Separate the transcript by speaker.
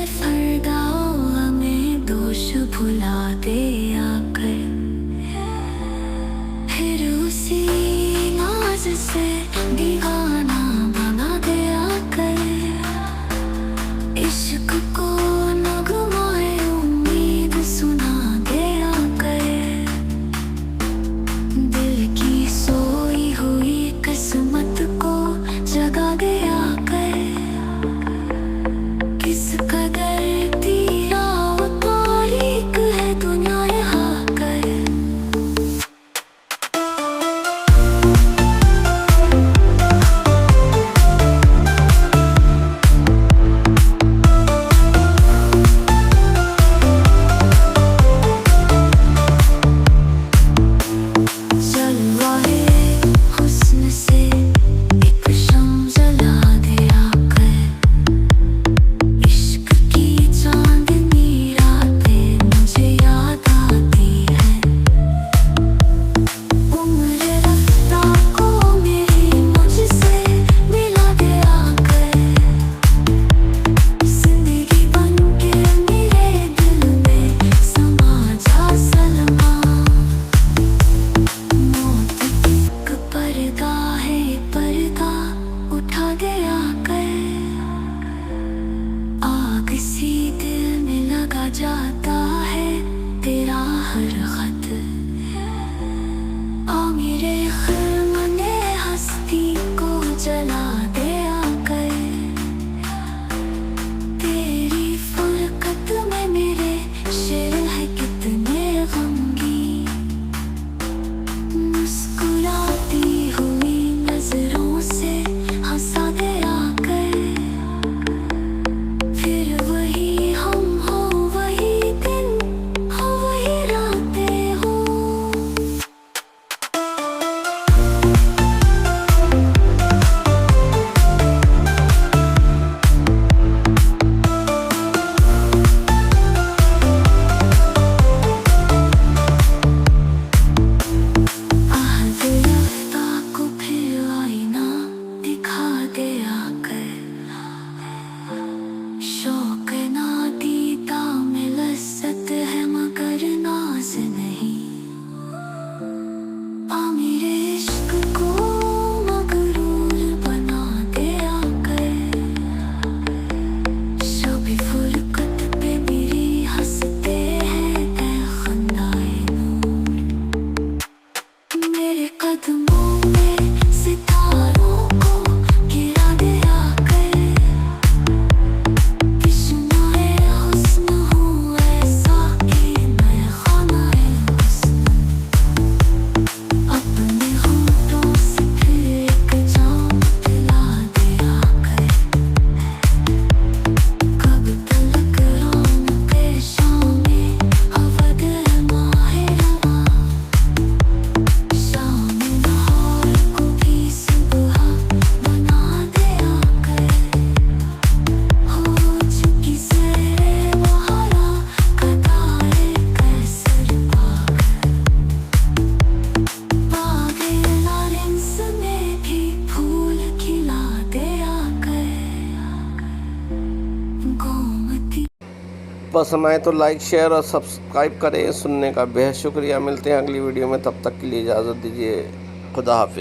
Speaker 1: फरदाओ हमें दोष भुला दे आकर, फिर उसी नाज से दीवाना बना दे आकर। इश्क को नगमाए उम्मीद सुना दे आकर, दिल की सोई हुई किस्मत को जगा दे आकर। किस कदर तेरा तारीख है दुनिया यहाँ कर। जाता है तेरा हर खत, आ मेरे खैमने हस्ती को जला दे आकर। तेरी फुरकत में मेरे शेर है कितने गमगीन, मुस्कुराती हुई नजरों से हंसा दे आकर। फिर वही
Speaker 2: पसंद आए तो लाइक शेयर और सब्सक्राइब करें। सुनने का बेहद शुक्रिया। मिलते हैं अगली वीडियो में, तब तक के लिए इजाज़त दीजिए। खुदा हाफिज़।